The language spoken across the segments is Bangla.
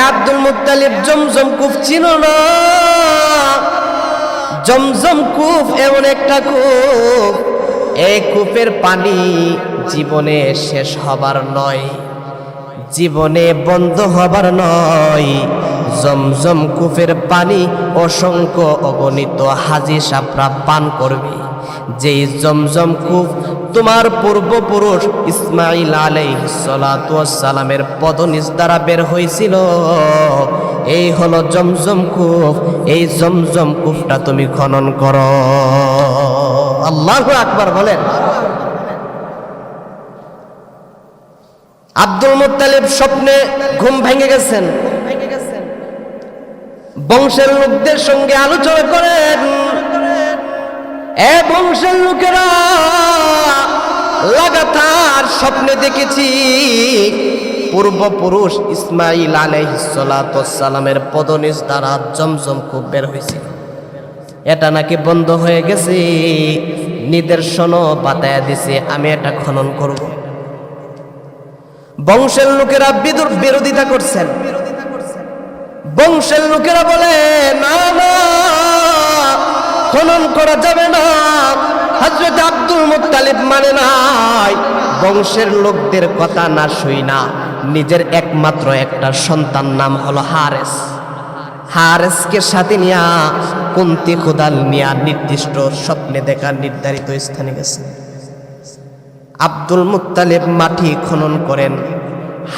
আব্দুল মুত্তালিব জমজম কূপ চিনো না? জমজম কূপ এমন একটা কূপ, এই কূপের পানি জীবনে শেষ হবার নয়, জীবনে বন্ধ হবার নয়। জমজম কূপের পানি অসংখ্য অগণিত হাজী সাপরা পান করবে। যেই জমজম কূপ তোমার পূর্বপুরুষ ইসমাঈল আলাইহিস সালাতু ওয়াস সালামের পদনিস দ্বারা বের হয়েছিল, এই হলো জমজম কূপ। এই জমজম কূপটা তুমি খনন করো। আল্লাহু আকবার বলেন। আব্দুল মুত্তালিব স্বপ্নে ঘুম ভেঙে গেছেন, বংশের লোকদের সঙ্গে আলোচনা করেন, এ বংশের লোকেরা লাগাতার স্বপ্নে দেখেছি পূর্বপুরুষ ইসমাঈল আলাইহিস সালাতু ওয়াস সালামের পদনিস দ্বারা জমজম কূপ বের হয়েছে, এটা নাকি বন্ধ হয়ে গেছে। নিদর্শনও বাতায়া দিছে, আমি এটা খনন করব। বংশের লোকেরা বিরোধিতা করছেন। বংশের লোকেরা বলে না না, খনন করা যাবে না। হযরত আব্দুল মুত্তালিব মানে নাই। বংশের লোকদের কথা না শুই না নিজের একমাত্র একটা সন্তান নাম হলো হারেস, হারেসকে সাথে নিয়া কুন্তি খুদাল নিয়া নির্দিষ্ট স্বপ্নে দেখা নির্ধারিত স্থানে গেছে। আব্দুল মুত্তালিব মাটি খনন করেন,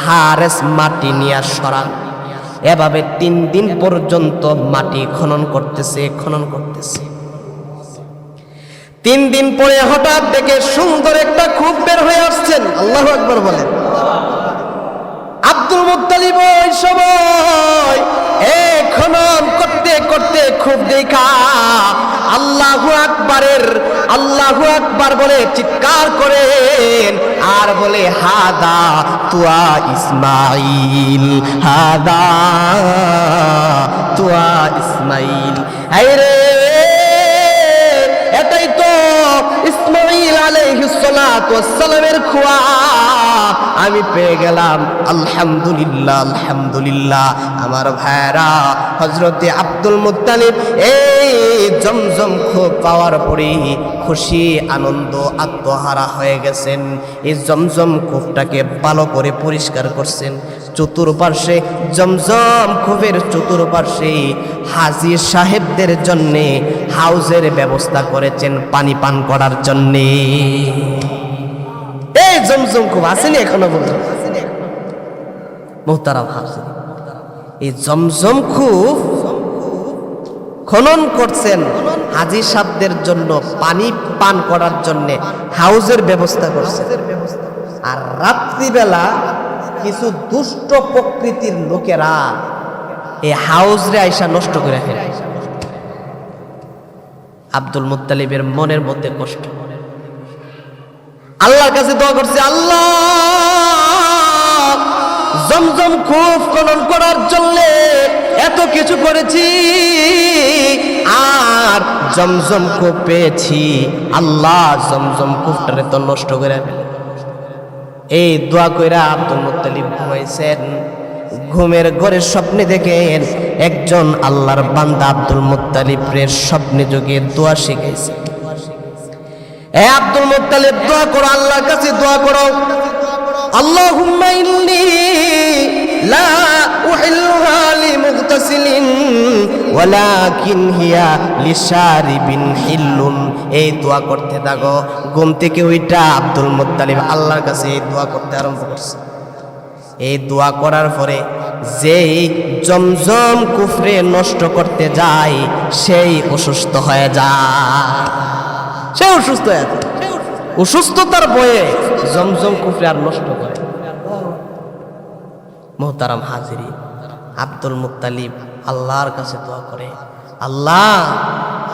হারেস মাটি নিয়া সরান। এভাবে 3 দিন পর্যন্ত মাটি খনন করতেছে। 3 দিন পরে হঠাৎ দেখে সুন্দর একটা কূপ বের হয়ে আসছেন। আল্লাহু আকবার বলেন। আব্দুল মুত্তালিব ওই সময় খনন করতে করতে কূপ দেখা আল্লাহু আকবার বলে চিৎকার করেন আর বলে হাদা তুয়া ইসমাঈল, হাদা তুয়া ইসমাঈল। আরে এটাই তো ইসমাঈল আলাইহিস সালাতু ওয়াস সালামের খোয়া, আমি পেয়ে গেলাম। আলহামদুলিল্লাহ, আলহামদুলিল্লাহ। আমার ভাইরা, হযরতে আব্দুল মুত্তালিব এই জমজম কূপ পাওয়ার পরে খুশি আনন্দ আত্মহারা হয়ে গেছেন। এই জমজম কূপটাকে ভালো করে পরিষ্কার করছেন। চতুর্পার্শ্বে জমজম কূপের চতুর্পার্শ্বে হাজী সাহেবদের জন্য হাউজের ব্যবস্থা করেছেন পানি পান করার জন্য। এই জমজম কূপ আসেনি এখনো পর্যন্ত। মুহতারাম হাজির, এই জমজম কূপ খনন করছেন হাজী সাহেবদের জন্য পানি পান করার জন্য হাউজের ব্যবস্থা করছেন। আর রাত্রিবেলা কিছু দুষ্ট প্রকৃতির লোকেরা এই হাউজরে আইসা নষ্ট করে ফেলে। আব্দুল মুত্তালিবের মনের মধ্যে কষ্ট, আল্লাহর কাছে দোয়া করছে, আল্লাহ জমজম কূপ খনন করার জন্য এত কিছু করেছি আর জমজম কূপ পেয়েছি, আল্লাহ জমজম কূপটারে তো নষ্ট করে ফেলে। এই দোয়া কইরা আব্দুল মুত্তালিব ঘুমাইছেন। ঘুমের ঘরে স্বপ্নে দেখেন একজন আল্লাহর বান্দা আব্দুল মুত্তালিবের স্বপ্নে যোগে দোয়া শিখাইছে। এ আব্দুল মুত্তালিব দোয়া করো, আল্লাহর কাছে দোয়া করো, আল্লাহুম্মা ইন্নী লা উহিল্লুহা লিমুগতাসিলিন ওয়ালাকিন হিয়া লিশারিবিন হিল্লুন। এই দোয়া করতে থাকো। ঘুম থেকে ওইটা আব্দুল মুত্তালিব আল্লাহর কাছে এই দোয়া করতে আরম্ভ করছে। এই দোয়া করার পরে যেই জমজম কুফরে নষ্ট করতে যায় সেই অসুস্থ হয়ে যায়, সে অসুস্থ হয়ে যায়। অসুস্থতার বয়ে জমজম কুফরে আর নষ্ট করে। মুহতারাম হাজিরিন, আব্দুল মুত্তালিব আল্লাহর কাছে দোয়া করে, আল্লাহ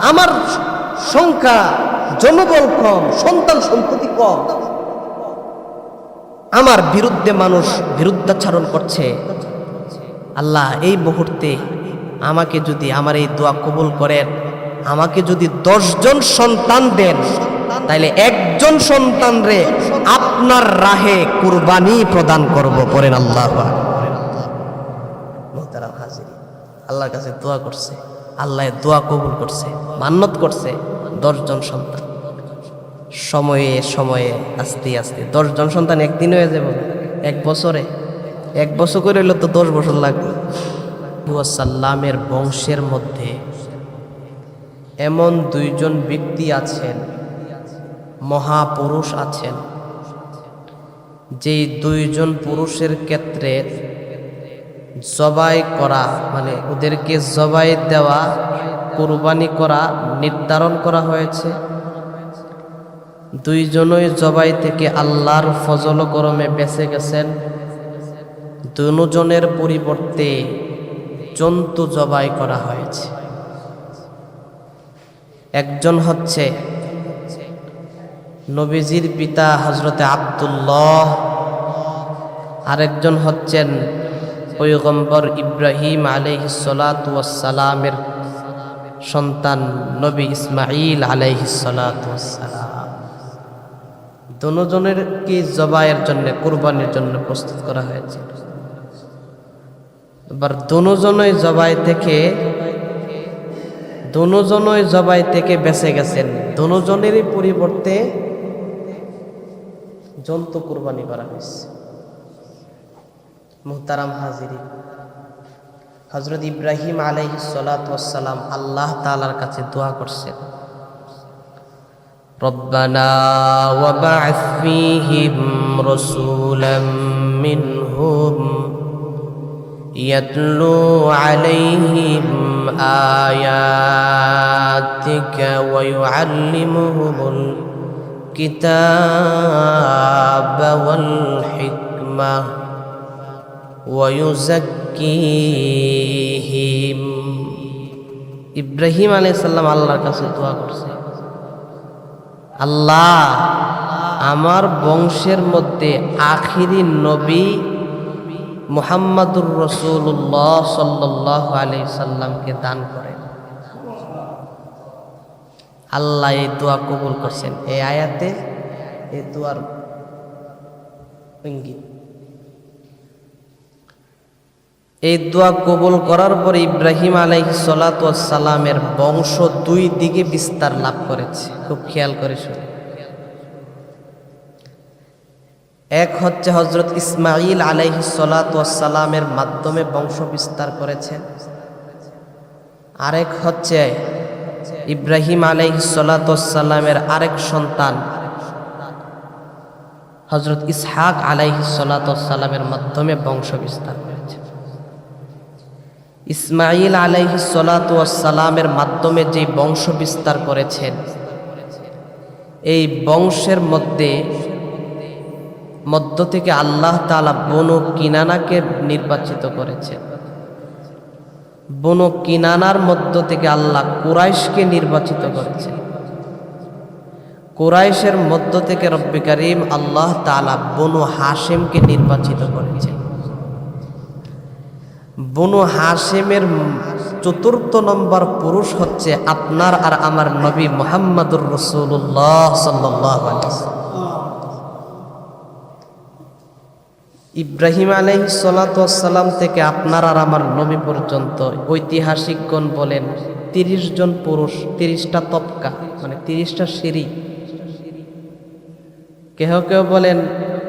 আমার সংখ্যা জনবল কম, সন্তান সম্পত্তি কম, আমার বিরুদ্ধে মানুষ বিরুদ্ধাচরণ করছে, আল্লাহ এই মুহূর্তে আমাকে যদি আমার এই দোয়া কবুল করেন, আমাকে যদি 10 জন সন্তান দেন তাইলে একজন সন্তান রে আপনার রাহে কুরবানি প্রদান করব। পড়েন আল্লাহু আকবার। মুহতারাম হাজির, আল্লাহর কাছে দোয়া করছে, আল্লাহ দোয়া কবুল করছে, মান্নত করছে 10 জন সন্তান। সময়ে সময়ে আস্তে আস্তে 10 জন সন্তান একদিন হয়ে যাবে, 1 বছরে, 1 বছর করে হইলে তো 10 বছর লাগবে। সাল্লামের বংশের মধ্যে এমন 2 জন ব্যক্তি আছেন, মহাপুরুষ আছেন, যেই 2 জন পুরুষের ক্ষেত্রে জবাই করা মানে ওদেরকে জবাই দেওয়া, কুরবানি করা নির্ধারণ করা হয়েছে। 2 জনই জবাই থেকে আল্লাহর ফজল করমে বেঁচে গেছেন। 2 জনের পরিবর্তে জন্তু জবাই করা হয়েছে। একজন হচ্ছে নবীজির পিতা হযরতে আব্দুল্লাহ, আরেকজন হচ্ছেন পয়গম্বর ইব্রাহিম আলাইহিস সালাতু ওয়াস সালামের সন্তান নবী ইসমাঈল আলাইহিস সালাতু ওয়াস সালাম। দুজনের কি জবাইয়ের জন্য, কুরবানির জন্য প্রস্তুত করা হয়েছে। এবার দুজনই জবাই থেকে বেঁচে গেছেন। দুজনেরই পরিবর্তে জন্তু কুরবানি করা হয়েছে। মুহতারাম হাজিরিন, হযরত ইব্রাহিম আলাইহিস সালাতু ওয়াস সালাম আল্লাহ তাআলার কাছে দোয়া করছেন, রব্বানা ওয়াবআথ ফীহিম রাসূলাম মিনহুম ইয়াতলু আলাইহিম আয়াতিকা ওয়া ইউআল্লিমুহুমুল কিতাবা ওয়াল হিকমাহ ওয়া ইউযাক্কিহিম। ইব্রাহিম আলাইহিস সালাম আল্লাহর কাছে দোয়া করছে, আল্লাহ আমার বংশের মধ্যে আখিরি নবী মুহাম্মাদুর রাসূলুল্লাহ সাল্লাল্লাহু আলাইহি সাল্লামকে দান করেন। আল্লাহ এই দোয়া কবুল করছেন। এই আয়াতে এই দোয়ার ইঙ্গিত। এই দোয়া কবুল করার পরে ইব্রাহিম আলাইহিস সালাতু ওয়াস সালামের বংশ 2 দিকে বিস্তার লাভ করেছে। খুব খেয়াল করে শুনুন। এক হচ্ছে হযরত ইসমাঈল আলাইহিস সালাতু ওয়াস সালামের মাধ্যমে বংশ বিস্তার করেছেন। আরেক হচ্ছে ইব্রাহিম আলাইহিস সালাতু ওয়াস সালামের আরেক সন্তান হযরত ইসহাক আলাইহিস সালাতু ওয়াস সালামের মাধ্যমে বংশ বিস্তার করেছেন। ইসমাঈল আলাইহিস সালাতু ওয়াস সালামের মাধ্যমে যে বংশ বিস্তার করেছেন, এই বংশের মধ্য থেকে আল্লাহ তাআলা বনু কিনানাকে নির্বাচিত করেছেন। বনু কিনানার মধ্য থেকে আল্লাহ কুরাইশকে নির্বাচিত করেছেন। কুরাইশের মধ্য থেকে রব্বে কারীম আল্লাহ তাআলা বনু হাশিমকে নির্বাচিত করেছেন। বনু হাশিমের 4র্থ নম্বর পুরুষ হচ্ছে আপনার আর আমার নবী মুহাম্মাদুর রাসূলুল্লাহ সাল্লাল্লাহু আলাইহি ওয়াসাল্লাম। ইব্রাহিম আলাইহিস সালাতু ওয়াস সালাম থেকে আপনার আর আমার নবী পর্যন্ত ঐতিহাসিকগণ বলেন 30 জন পুরুষ, 30টা তবকা মানে 30টা সিঁড়ি। কেউ কেউ বলেন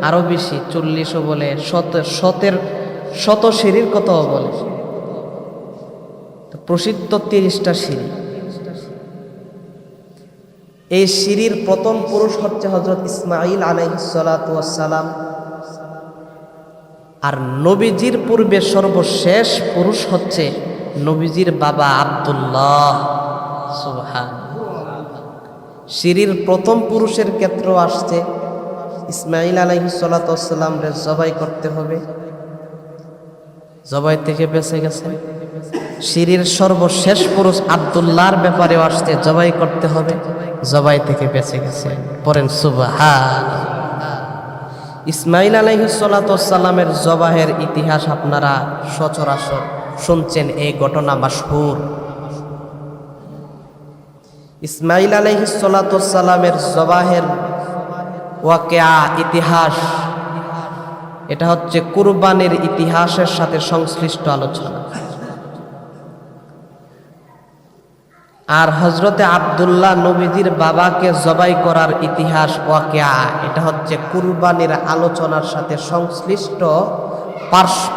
আরো বেশি, 40ও বলে, শত সিঁড়ির কথাও বলে। প্রসিদ্ধ 30টা সিঁড়ি। এই সিঁড়ির প্রথম পুরুষ হচ্ছে হযরত ইসমাঈল আলাইহিস সালাতু ওয়াস সালাম। আর নবীজির পূর্বে সর্বশেষ পুরুষ হচ্ছে নবীজির বাবা আব্দুল্লাহ। সুবহানাল্লাহ। সিঁড়ির প্রথম পুরুষের ক্ষেত্রেও আসছে ইসমাঈল আলাইহিস সালাতু ওয়াস সালামকে জবাই করতে হবে, জবাই থেকে বেঁচে গেছে। সিঁড়ির সর্বশেষ পুরুষ আব্দুল্লাহর ব্যাপারেও আসছে, জবাই করতে হবে, জবাই থেকে বেঁচে গেছে। পড়েন সুবহানাল্লাহ। ইসমাঈল আলাইহিস সালাতু ওয়াস সালামের জবাহের ইতিহাস আপনারা সচরাচর শুনছেন, এই ঘটনা মাশহুর। ইসমাঈল আলাইহিস সালাতু ওয়াস সালামের জবাহের ওয়াকিয়া ইতিহাস এটা হচ্ছে কুরবানির ইতিহাসের সাথে সংশ্লিষ্ট আলোচনা। আর হযরতে আব্দুল্লাহ নবীজির বাবাকে জবাই করার ইতিহাস ওয়াকিয়া, এটা হচ্ছে কুরবানির আলোচনার সাথে সংশ্লিষ্ট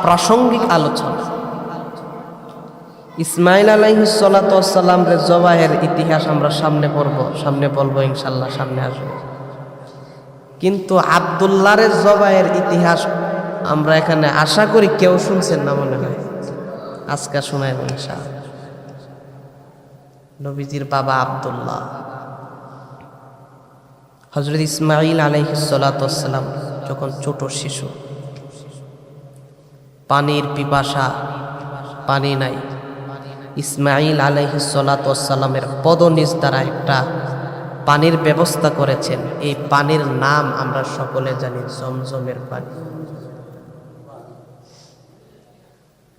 প্রাসঙ্গিক আলোচনা। ইসমাইল আলাইহিস সালাতু ওয়াস সালাম রে জবাইয়ের ইতিহাস আমরা সামনে বলবো ইনশাআল্লাহ, সামনে আসবে। কিন্তু আব্দুল্লাহর জবাইয়ের ইতিহাস আমরা এখানে আশা করি কেউ শুনছেন না, মনে হয় আজকে শোনাইব ইনশাআল্লাহ। নবীজির বাবা আব্দুল্লাহ, হযরত ইসমাইল আলাইহিস সালাতু ওয়াস সালাম যখন ছোট শিশু, পানির পিপাসা, পানি নাই, ইসমাইল আলাইহিস সালাতু ওয়াস সালামের পদনিচ দ্বারা একটা পানির ব্যবস্থা করেছেন। এই পানির নাম আমরা সকলে জানি জমজমের পানি।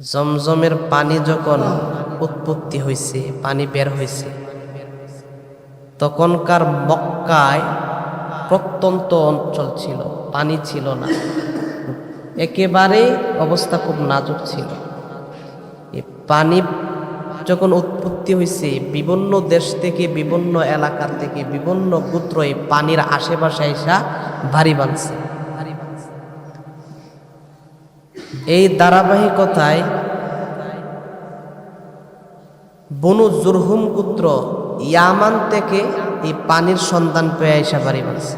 জমজমের পানি যখন উৎপত্তি হয়েছে, পানি বের হয়েছে, তখনকার মক্কায় প্রত্যন্ত অঞ্চল ছিল, পানি ছিল না, একেবারে অবস্থা খুব নাজুক ছিল। এই পানি যখন উৎপত্তি হয়েছে, বিভিন্ন দেশ থেকে, বিভিন্ন এলাকা থেকে, বিভিন্ন গোত্র এই পানির আশেপাশে এসা ভারী বাঁধছে। এই ধারাবাহিকতায় বনু জুরহুম গোত্র ইয়ামান থেকে এই পানির সন্ধান পেয়ে এসা ভারী বাঁধছে।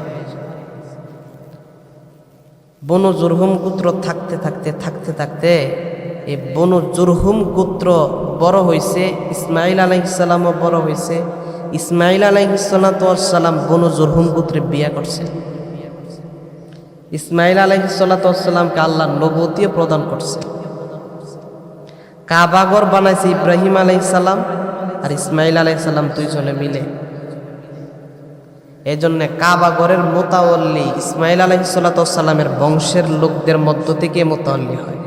বনু জুরহুম গোত্র থাকতে থাকতে এই বনু জুরহুম গোত্র বড় হয়েছে, ইসমাইল আলাইহিস সালামও বড় হয়েছে। ইসমাইল আলাইহিস সালাম বনু জুরহুম গোত্রে বিয়ে করছে। ইসমাইল আলাইহিস সালামকে আল্লাহ নবুয়তিও প্রদান করছে। কাবাঘর বানাইছে ইব্রাহিম আলাইহিস সালাম আর ইসমাইল আলাইহিস সালাম দুইজনে মিলে। এই জন্য কাবাঘরের মোতাওয়াল্লি ইসমাইল আলাইহিস সালামের বংশের লোকদের মধ্য থেকে মোতাওয়াল্লি হয়,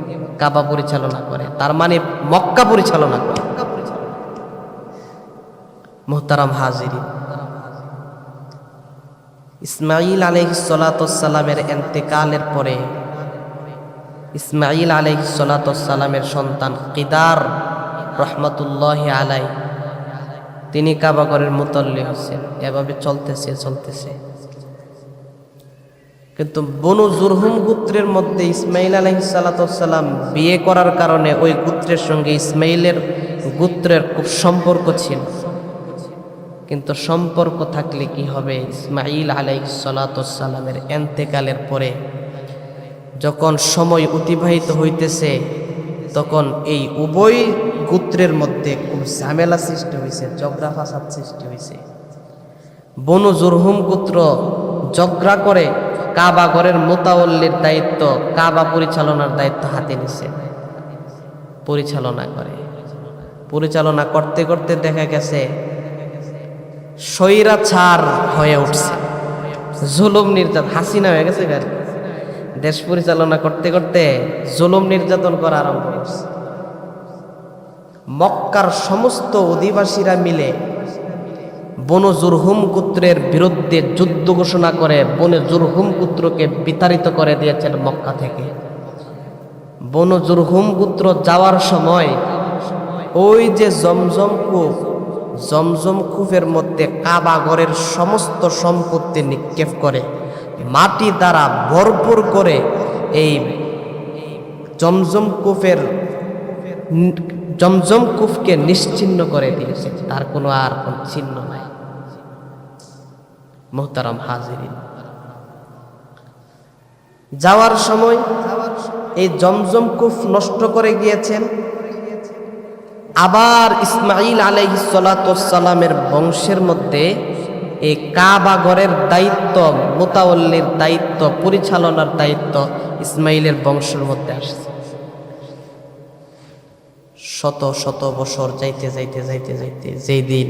কাবা পরিচালনা করে, তার মানে মক্কা পরিচালনা করে। মুহতারাম হাজিরিন, ইসমাইল আলাইহিস সালামের ইন্তেকালের পরে ইসমাইল আলাইহিস সালামের সন্তান কিদার রহমাতুল্লাহি আলাইহি তিনি কাবাঘরের মুতাল্লি হচ্ছেন। এভাবে চলতেছে। কিন্তু বনু জুরহুম গোত্রের মধ্যে ইসমাইল আলাইহিস সালাম বিয়ে করার কারণে ওই গোত্রের সঙ্গে ইসমাইলের গোত্রের খুব সম্পর্ক ছিল। কিন্তু সম্পর্ক থাকলে কি হবে, ইসমাইল আলাইহিস সালামের ইন্তেকালের পরে যখন সময় অতিবাহিত হইতেছে, তখন এই উভয় গোত্রের মধ্যে খুব ঝামেলা সৃষ্টি হয়েছে, ঝগড়া ফাসাদ সৃষ্টি হয়েছে। বনু জুরহুম গোত্র ঝগড়া করে কাবাঘরের মোতাওয়াল্লির দায়িত্ব, কাবা পরিচালনার দায়িত্ব হাতে নিছে, পরিচালনা করতে করতে দেখা গেছে স্বৈরাচার হয়ে উঠছে, জুলুম নির্যাতন, হাসিনা হয়ে গেছে। দেশ পরিচালনা করতে করতে জুলুম নির্যাতন করা আরম্ভ করছে। মক্কার সমস্ত অধিবাসীরা মিলে বনু জুরহুম গোত্রের বিরুদ্ধে যুদ্ধ ঘোষণা করে বনু জুরহুম গোত্রকে বিতাড়িত করে দিয়েছেন মক্কা থেকে। বনু জুরহুম গোত্র যাওয়ার সময় ওই যে জমজম কূপের মধ্যে কাবাঘরের সমস্ত সম্পত্তি নিক্ষেপ করে মাটি দ্বারা ভরপুর করে এই জমজম কূপকে নিশ্চিহ্ন করে দিয়েছে, তার কোনো আর কোন চিহ্ন নাই। মুহতারাম হাজিরিন, যাওয়ার সময় এই জমজম কূপ নষ্ট করে গিয়েছেন। আবার ইসমাইল আলাইহিস সালামের বংশের মধ্যে এই কাবাঘরের দায়িত্ব, মোতাওয়াল্লির দায়িত্ব, পরিচালনার দায়িত্ব ইসমাইলের বংশের মধ্যে আসছে। শত বছর যাইতে যেই দিন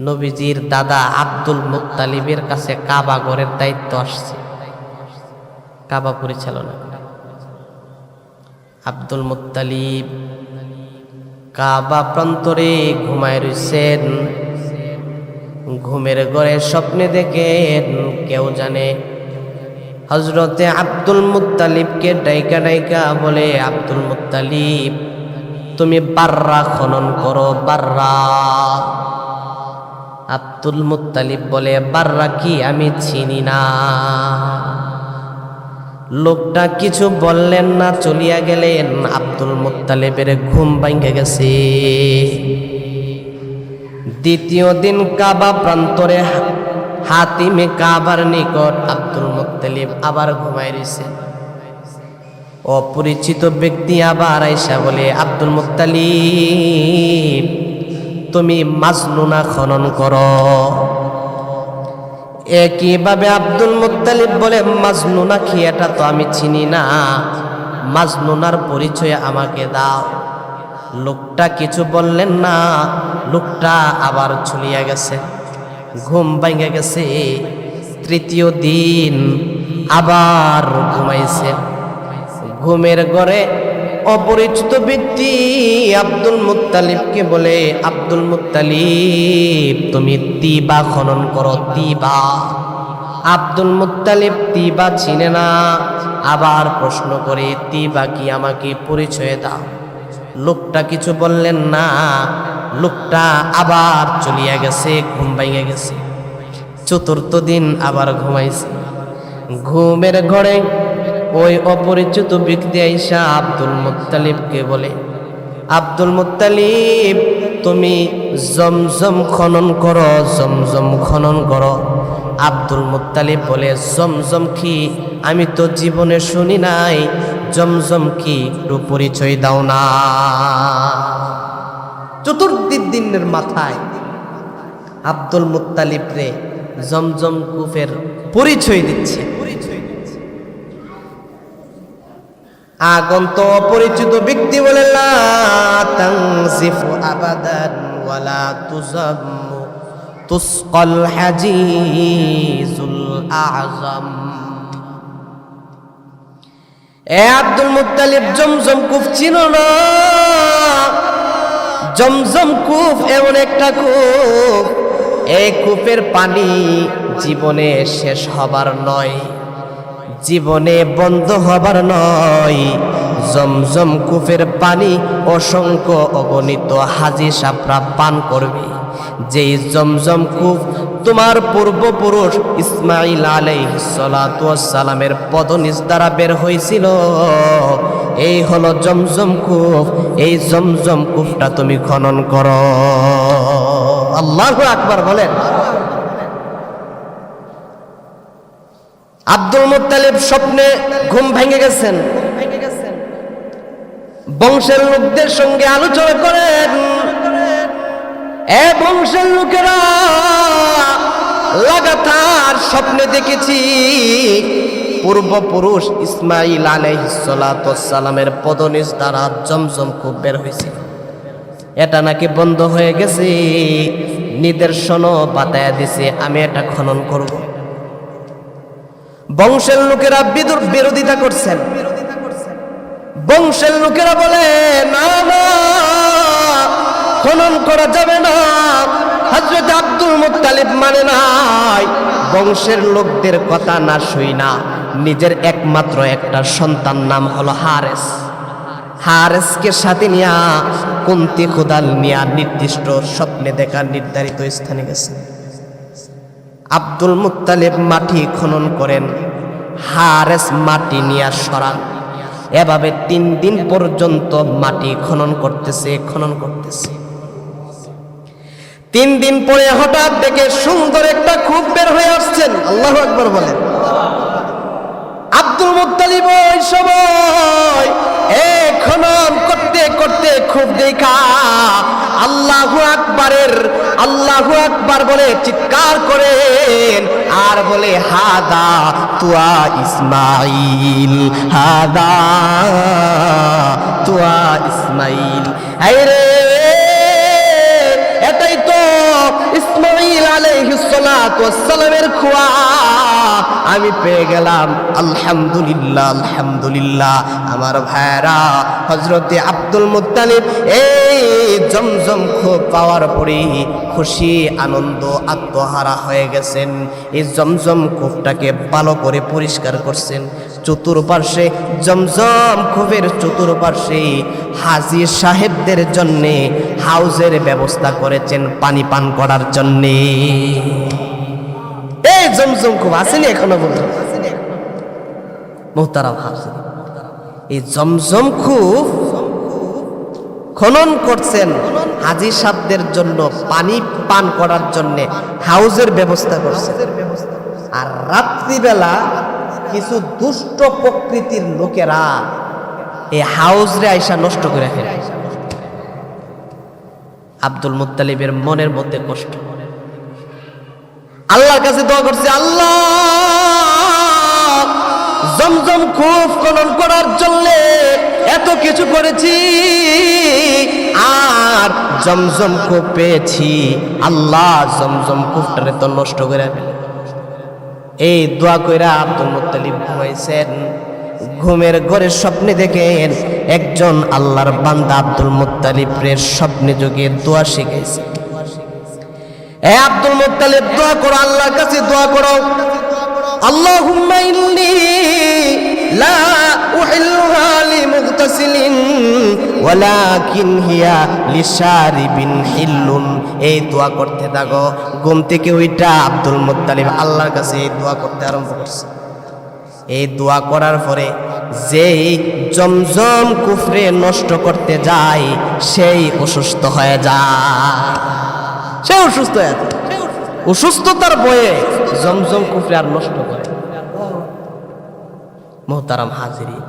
নবীজির দাদা আব্দুল মুত্তালিবের কাছে কাবাঘরের দায়িত্ব আসছে, কাবা পরিচালনা করে। আব্দুল মুত্তালিব কাবা প্রান্তরে ঘুমায় রইছেন। ঘুমের ঘরে স্বপ্নে দেখেন কেউ জানে হযরতে আব্দুল মুত্তালিবকে ডাইকা ডাইকা বলে, আব্দুল মুত্তালিব তুমি বাররা খনন করো, বাররা। আব্দুল মুত্তালিব বলে, বাররা কি? আমি চিনি না। লোকটা কিছু বললেন না, চলিয়া গেলেন। আব্দুল মুত্তালিবের ঘুম ভাঙে গেছে। দ্বিতীয় দিন কাবা প্রান্তরে হাতিমে কাবার নিকট আব্দুল মুত্তালিব আবার ঘুমাই রইছে। অপরিচিত ব্যক্তি আবার আইসা বলে, আব্দুল মুত্তালিব তুমি মাজনুনা খনন করো। একইভাবে আব্দুল মুত্তালিব বলে, মাজনুনা কি? এটা তো আমি চিনি না, মাজনুনার পরিচয় আমাকে দাও। লোকটা কিছু বললেন না, লোকটা আবার চলিয়া গেছে, ঘুম ভাঙে গেছে। তৃতীয় দিন আবার ঘুমাইছে। ঘুমের ঘরে অপরিচিত ব্যক্তি আব্দুল মুত্তালিবকে বলে, আব্দুল মুত্তালিব তুমি তিবা খনন করো, তিবা। আব্দুল মুত্তালিব তিবা চিনে না, আবার প্রশ্ন করে, তিবা কি? আমাকে পরিচয় দাও। লোকটা কিছু বললেন না, লোকটা আবার চলিয়া গেছে, ঘুম ভাঙে গেছে। চতুর্থ দিন আবার ঘুমাইছে। ঘুমের ঘরে ওই অপরিচিত ব্যক্তি আইসা আব্দুল মুত্তালিবকে বলে, আব্দুল মুত্তালিব তুমি জমজম খনন করো, জমজম খনন করো। আব্দুল মুত্তালিব বলে, জমজম কি? আমি তো জীবনে শুনি নাই, জমজম কি? একটু পরিচয় দাও না। চতুর্থ দিনের মাথায় আব্দুল মুত্তালিব রে জমজম কূপের পরিচয় দিচ্ছে। আগন্ত অপরিচিত ব্যক্তি বলে, লা তানজিফু আবাদান ওয়ালা তুজাম্মু তুসকাল হাজিজুল আযম। এ আব্দুল মুত্তালিব, জমজম কূপ চিনো না? জমজম কূপ এমন একটা কূপ, এই কূপের পানি জীবনে শেষ হবার নয়, জীবনে বন্ধ হবার নয়। জমজম কূপের পানি অসংখ্য অগণিত হাজী সাপরা পান করবে। যেই জমজম কূপ তোমার পূর্বপুরুষ ইসমাঈল আলাইহিস সালাতু ওয়াস সালামের পদনিস দ্বারা বের হয়েছিল, এই হলো জমজম কূপ। এই জমজম কূপটা তুমি খনন করো। আল্লাহু আকবার বলেন। আব্দুল মুত্তালিব স্বপ্নে ঘুম ভেঙে গেছেন। বংশের লোকদের সঙ্গে আলোচনা করেন, এ বংশের লোকেরা, লাগাতার স্বপ্নে দেখেছি পূর্বপুরুষ ইসমাঈল আলাইহিস সালাতু ওয়াস সালামের পদনিস দ্বারা জমজম কূপ বের হয়েছে, এটা নাকি বন্ধ হয়ে গেছে। নিদর্শনও বাতায়া দিছে, আমি এটা খনন করব। বংশের লোকেরা বিরোধিতা করছেন। বংশের লোকেরা বলে, না না, খনন করা যাবে না। হযরত আব্দুল মুত্তালিব মানে নাই। বংশের লোকদের কথা না শুই না, নিজের একমাত্র একটা সন্তান নাম হলো হারেস, হারেসকে সাথে নিয়া কুন্তি খুদাল নিয়া নির্দিষ্ট স্বপ্নে দেখা নির্ধারিত স্থানে গেছে। আব্দুল মুত্তালিব মাটি খনন করেন, হারেস মাটি নিয়া সরান। এভাবে 3 দিন পর্যন্ত মাটি খনন করতেছে। 3 দিন পরে হঠাৎ দেখে সুন্দর একটা কূপ বের হয়ে আসছেন। আল্লাহু আকবার বলেন। আব্দুল মুত্তালিব ওই সময় খনন করতে করতে কূপ দেখা আল্লাহু আকবার বলে চিৎকার করেন, আর বলে, হাদা তুয়া ইসমাঈল, হাদা তুয়া ইসমাঈল। এই রে, এটাই তো ইসমাঈল আলাইহিস সালাতু ওয়াস সালামের খোয়া আমি পেয়ে গেলাম। আলহামদুলিল্লাহ, আলহামদুলিল্লাহ। আমার ভাইরা, হযরতে আব্দুল মুত্তালিব এই জমজম খোপ পাওয়ার পরে খুশি আনন্দ আত্মহারা হয়ে গেছেন। এই জমজম কূপটাকে ভালো করে পরিষ্কার করছেন। চতুর্পার্শ্বে জমজম কূপের চতুর্পার্শ্বে হাজী সাহেবদের জন্য হাউজের ব্যবস্থা করেছেন পানি পান করার জন্য। এই জমজম কূপ আসেনি এখনো বলতো মুহতারাম হাজির। এই জমজম কূপ খনন করছেন হাজী সাহেবদের জন্য পানি পান করার জন্য হাউজের ব্যবস্থা করছেন। আর রাত্রিবেলা কিছু দুষ্ট প্রকৃতির লোকেরা এই হাউজরে আইসা নষ্ট করে ফেলে। আব্দুল মুত্তালিবের মনের মধ্যে কষ্ট, আল্লাহর কাছে দোয়া করছে, আল্লাহ জমজম কূপ খনন করার জন্য এত কিছু করেছি আর জমজম কূপ পেয়েছি, আল্লাহ জমজম কূপটারে তো নষ্ট করে ফেলে। এই দোয়া কইরা আব্দুল মুত্তালিব ঘুমাইছেন। ঘুমের ঘরে স্বপ্নে দেখেন একজন আল্লাহর বান্দা আব্দুল মুত্তালিবের স্বপ্নে যোগে দোয়া শিখাইছে। এ আব্দুল মুত্তালিব দোয়া করো, আল্লাহর কাছে দোয়া করো, আল্লাহুম্মা ইন্নী লা উহিল্লুহা লিমুগতাসিলিন ওয়ালাকিন হিয়া লিশারিবিন হিল্লুন। এই দোয়া করতে থাকো। ঘুম থেকে ওইটা আব্দুল মুত্তালিব আল্লাহর কাছে এই দোয়া করতে আরম্ভ করছে। এই দোয়া করার পরে যেই জমজম কুফরে নষ্ট করতে যায় সেই অসুস্থ হয়ে যায়। সে অসুস্থ হয়ে যায়, অসুস্থতার বয়ে জমজম কুফরে আর নষ্ট করে। মুহতারাম হাজিরিন,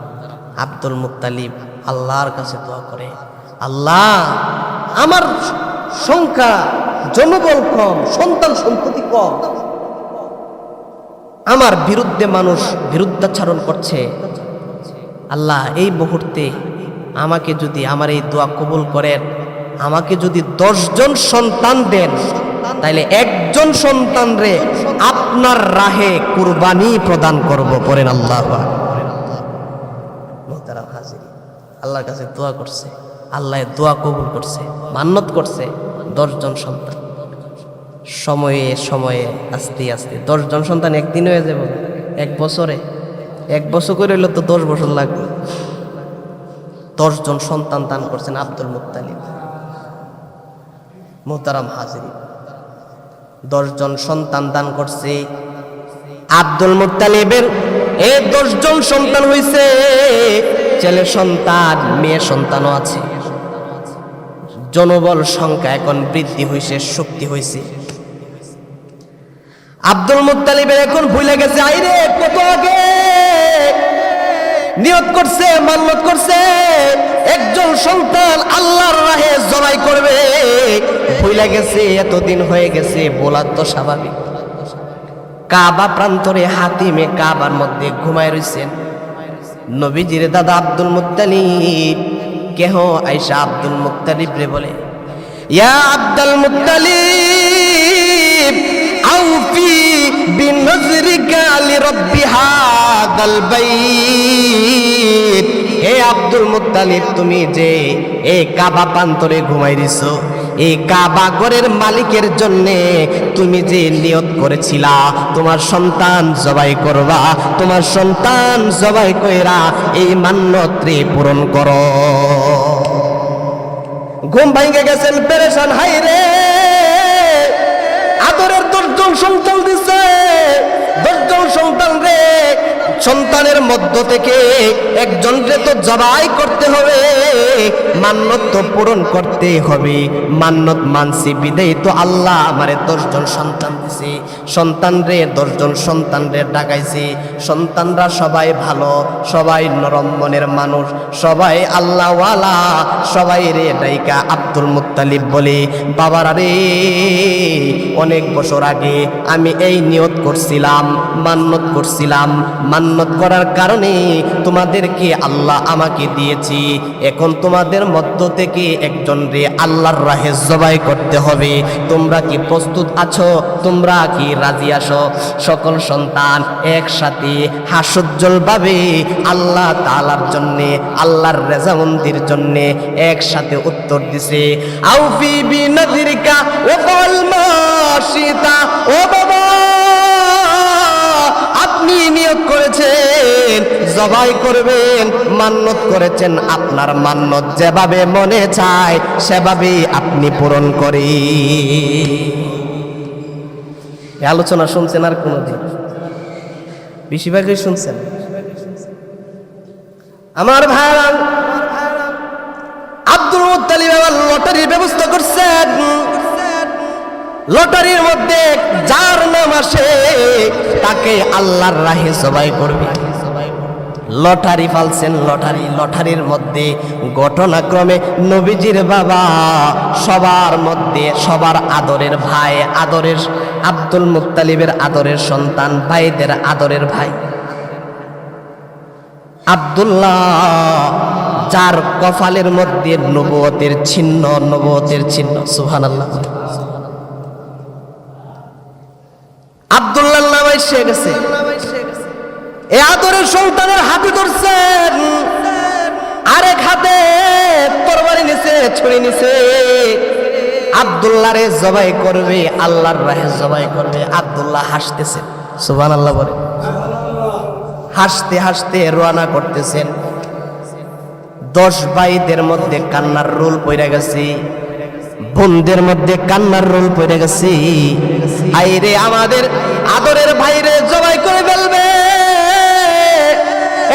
আব্দুল মুত্তালিব আল্লাহর কাছে দোয়া করে, আল্লাহ আমার সংখ্যা জনবল কম, সন্তান সন্ততি কম, আমার বিরুদ্ধে মানুষ বিরুদ্ধাচরণ করছে, আল্লাহ এই মুহূর্তে আমাকে যদি আমার এই দোয়া কবুল করেন, আমাকে যদি 10 জন সন্তান দেন তাইলে একজন সন্তান রে আপনার রাহে কুরবানি প্রদান করব। পড়েন আল্লাহু আকবার। মুহতারাম হাজির, আল্লাহর কাছে দোয়া করছে, আল্লাহ দোয়া কবুল করছে, মান্নত করছে 10 জন সন্তান। সময়ে সময়ে আস্তে আস্তে 10 জন সন্তান একদিন হয়ে যাবে, 1 বছরে, 1 বছর করে হইলে তো 10 বছর লাগবে। 10 জন সন্তান দান করছেন আব্দুল মুত্তালিব। মুহতারাম হাজির, 10 জন সন্তান দান করছে আব্দুল মুত্তালিবের। এই 10 জন সন্তান হইছে, ছেলে সন্তান মেয়ে সন্তানও আছে। জনবল সংখ্যা এখন বৃদ্ধি হইছে, শক্তি হইছে। আব্দুল মুত্তালিবের এখন ভুলে গেছে, আইরে কত আগে নিয়ত করছে, মান্নত করছে একজন সন্তান আল্লাহর রাহে জবাই করবে, ভুলে গেছে। এতদিন হয়ে গেছে, বলা তো স্বাভাবিক। কাবা প্রান্তরে হাতিমে কাবার মধ্যে ঘুমায় রইছেন নবীজির দাদা আব্দুল মুত্তালিব। কেহ আয়েশা আব্দুল মুত্তালিব রে বলে, ইয়া আব্দুল মুত্তালিব আউফি বিনজরিকা লিরাব্বি হাদাল বাইত। হে আব্দুল মুত্তালিব, তুমি যে এই কাবা প্রান্তরে ঘুমাই দিছো, এই কাবা ঘরের মালিকের জন্য তুমি যে নিয়ত করেছিলা তোমার সন্তান জবাই করবা, তোমার সন্তান জবাই কইরা এই মান্যত্রে পূরণ করো। ঘুম ভাঙে গেছেন, পেরেশান, হাই রে আদরের 10 জন সন্তান দিছে, 10 জন সন্তান রে, সন্তানের মধ্য থেকে একজনকে তো জবাই করতে হবে, মান্যত তো পূরণ করতে হবে। মান্যত মানছি বিদায় তো আল্লাহ আমারে 10 জন সন্তান দিছে। সন্তান রে 10 জন সন্তান রে ডাকাইছে। সন্তানরা সবাই ভালো, সবাই নরম মনের মানুষ, সবাই আল্লাহওয়ালা, সবাই রে ডাইকা আব্দুল মুত্তালিব বলে, বাবারা রে অনেক বছর আগে আমি এই নিয়ত করছিলাম, মান্যত করছিলাম, মান্যত মান্নত করার কারণে তোমাদেরকে আল্লাহ আমাকে দিয়েছি। এখন তোমাদের মধ্য থেকে একজন রে আল্লাহর রাহে জবাই করতে হবে। তোমরা কি প্রস্তুত আছো? তোমরা কি রাজি আছো? সকল সন্তান একসাথে হাস্যোজ্জ্বলভাবে আল্লাহ তাআলার জন্যে, আল্লাহর রেজামন্দির জন্যে একসাথে উত্তর দিছে, আউফি বিনাযরিকা ওয়া ক্বাল মাশিতা। ও বাবা, আপনি নিয়ত করেছেন জবাই করবেন, মান্নত করেছেন, আপনার মান্নত যেভাবে মনে চায় সেভাবেই আপনি পূরণ করি। এই আলোচনা শুনছেন আর কোনদিন? বেশিরভাগই শুনছেন। আমার ভাইরা, আব্দুল মুত্তালিব আবার লটারির ব্যবস্থা করছেন। লটারির মধ্যে যার নাম আসে তাকে আল্লাহর রাহে জবাই করবে। লটারি ফালছেন, লটারির মধ্যে ঘটনাক্রমে নবীজির বাবা সবার মধ্যে সবার আদরের ভাই, আদরের আব্দুল মুত্তালিবের আদরের সন্তান, ভাইদের আদরের ভাই আব্দুল্লাহ, যার কপালের মধ্যে নবুয়তের চিহ্ন, সুবহানাল্লাহ। আব্দুল্লাহর নাম এসে গেছে। এই আদরের সন্তানের হাতে ধরছেন, আরেক হাতে তরবারি নিছে, ছুরি নিছে। আব্দুল্লাহরে জবাই করবে, আল্লাহর রাহে জবাই করবে। আব্দুল্লাহ হাসতেছেন, সুবহানাল্লাহ বলে। হাসতে হাসতে রওনা করতেছেন। 10 ভাইদের মধ্যে কান্নার রোল পড়ে গেছে, বোনদের মধ্যে কান্নার রোল পড়ে গেছে। আইরে আমাদের আদরের ভাইরে জবাই করে ফেলবে,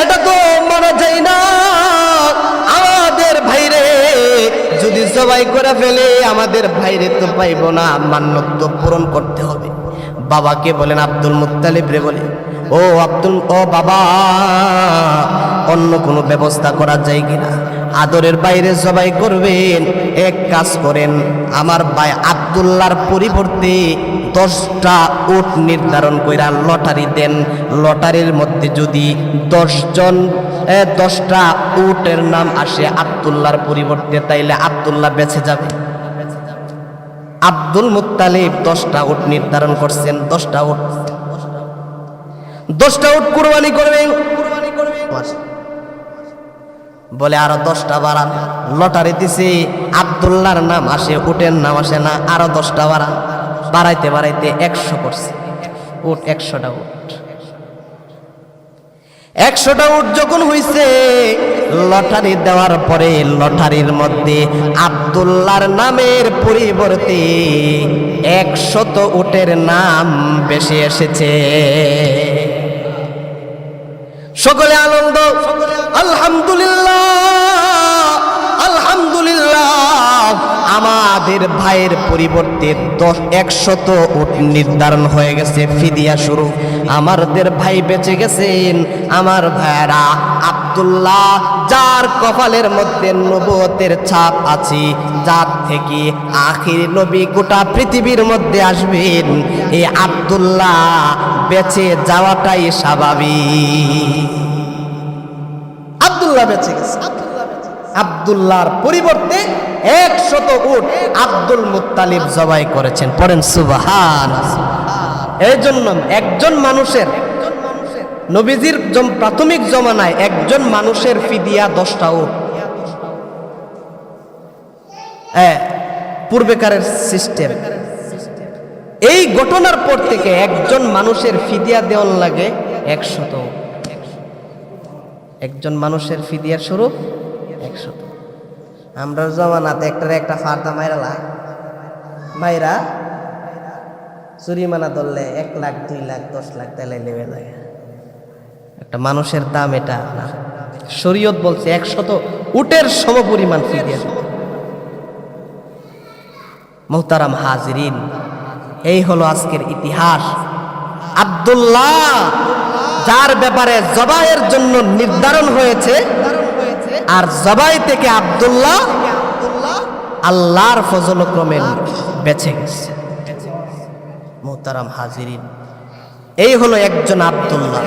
এটা তো মানা যায় না। আমাদের ভাইরে যদি জবাই করে ফেলে আমাদের ভাইরে তো পাইব না, মান্নত তো পূরণ করতে হবে। বাবাকে বলেন, আব্দুল মুত্তালিব রে বলে, ও বাবা, অন্য কোনো ব্যবস্থা করা যায় কিনা? আদরের বাইরে জবাই করবেন, এক কাজ করেন, আমার ভাই আব্দুল্লাহর পরিবর্তে 10টা উট নির্ধারণ কইরা লটারি দেন। লটারির মধ্যে যদি 10টা উটের নাম আসে আব্দুল্লাহর পরিবর্তে, তাইলে আব্দুল্লাহ বেঁচে যাবে। আব্দুল মুত্তালিব 10টা উট নির্ধারণ করছেন। 10টা উট কুরবানি করবেন। বলে আরো 10টা বাড়ান। লটারি দিছে, আব্দুল্লাহর নাম আসে, উটের নাম আসে না, আরো 10টা বাড়ান। বাড়াইতে 100 করছে উট। 100টা উট যখন হইছে, লটারি দেওয়ার পরে লটারির মধ্যে আব্দুল্লাহর নামের পরিবর্তে 100 উটের নাম বেশি এসেছে। সকলে আনন্দ, আলহামদুলিল্লাহ, আলহামদুলিল্লাহ। আমাদের ভাইয়ের পরিবর্তে 100 উট নির্ধারণ হয়ে গেছে, ফিদিয়া শুরু। আমাদের ভাই বেঁচে গেছেন। আমার ভাইরা আব্দুল্লাহ, যার কপালের মধ্যে নবুয়তের ছাপ আছে, যার থেকে আখির নবী গোটা পৃথিবীর মধ্যে আসবেন, এই আব্দুল্লাহ বেঁচে যাওয়াটাই স্বাভাবিক। আব্দুল্লাহ বেঁচে গেছে। আব্দুল্লাহর পরিবর্তে 100 উট আব্দুল মুত্তালিব জবাই করেছেন। পড়েন সুবহানাল্লাহ। এই জন্য একজন মানুষের, নবীজির প্রাথমিক জমানায় একজন মানুষের ফিদিয়া 10টা উট। পূর্বেকারের সিস্টেম। এই ঘটনার পর থেকে একজন মানুষের ফিদিয়া দেওয়ার লাগে 100 উট। একজন মানুষের ফিদিয়ার স্বরূপ 100। আমরা জমানাতে একটা ফার্দা মাইরা চুরিমানা ধরলে 1 লাখ 2 লাখ 10 লাখ তাইলে নেমে যায়। একটা মানুষের দাম এটা না। শরীয়ত বলছে 100 উটের সমপরিমাণ ফিদিয়া। মুহতারাম হাজিরিন, এই হলো আজকের ইতিহাস। আব্দুল্লাহ, যার ব্যাপারে জবাইয়ের জন্য নির্ধারণ হয়েছে, আর জবাই থেকে আব্দুল্লাহ আল্লাহর ফজল ক্রমে বেঁচে গেছে। মুহতারাম হাজিরিন, এই হলো একজন আব্দুল্লাহ।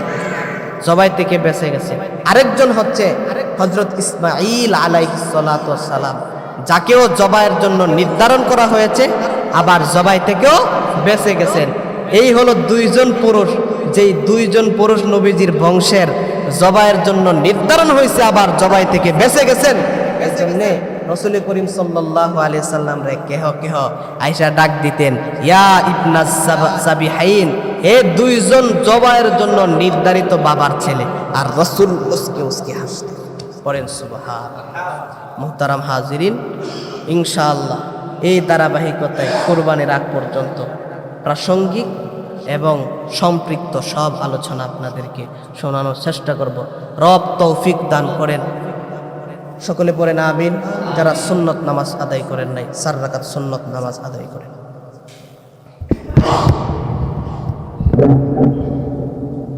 জবাই থেকে বেঁচে গেছে। আরেকজন হচ্ছে হযরত ইসমাঈল আলাইহিস সালাতু ওয়াস সালাম, যাকেও জবাইয়ের জন্য নির্ধারণ করা হয়েছে, আবার জবাই থেকেও বেঁচে গেছেন। এই হলো দুইজন পুরুষ, যেই দুইজন পুরুষ নবীজির বংশের জবাইয়ের জন্য নির্ধারণ হয়েছে, আবার জবাই থেকে বেঁচে গেছেন। এই জন্যে রাসূল করিম সাল্লাল্লাহু আলাইহি সাল্লাম রে কেহ কেহ আয়েশা ডাক দিতেন, ইয়া ইবনাস সাবিহাইন, এ দুইজন জবাইয়ের জন্য নির্ধারিত বাবার ছেলে। আর রাসূল উসকে উসকে হাসতেন। পড়েন সুবহানাল্লাহ। মুহতারাম হাজিরিন, ইনশাআল্লাহ এই ধারাবাহিকতায় কুরবানির আগ পর্যন্ত প্রাসঙ্গিক এবং সম্পৃক্ত সব আলোচনা আপনাদেরকে শোনানোর চেষ্টা করব। রব তৌফিক দান করেন। সকলে পড়েন আমিন। যারা সুন্নত নামাজ আদায় করেন নাই, 4 রাকাত সুন্নত নামাজ আদায় করেন।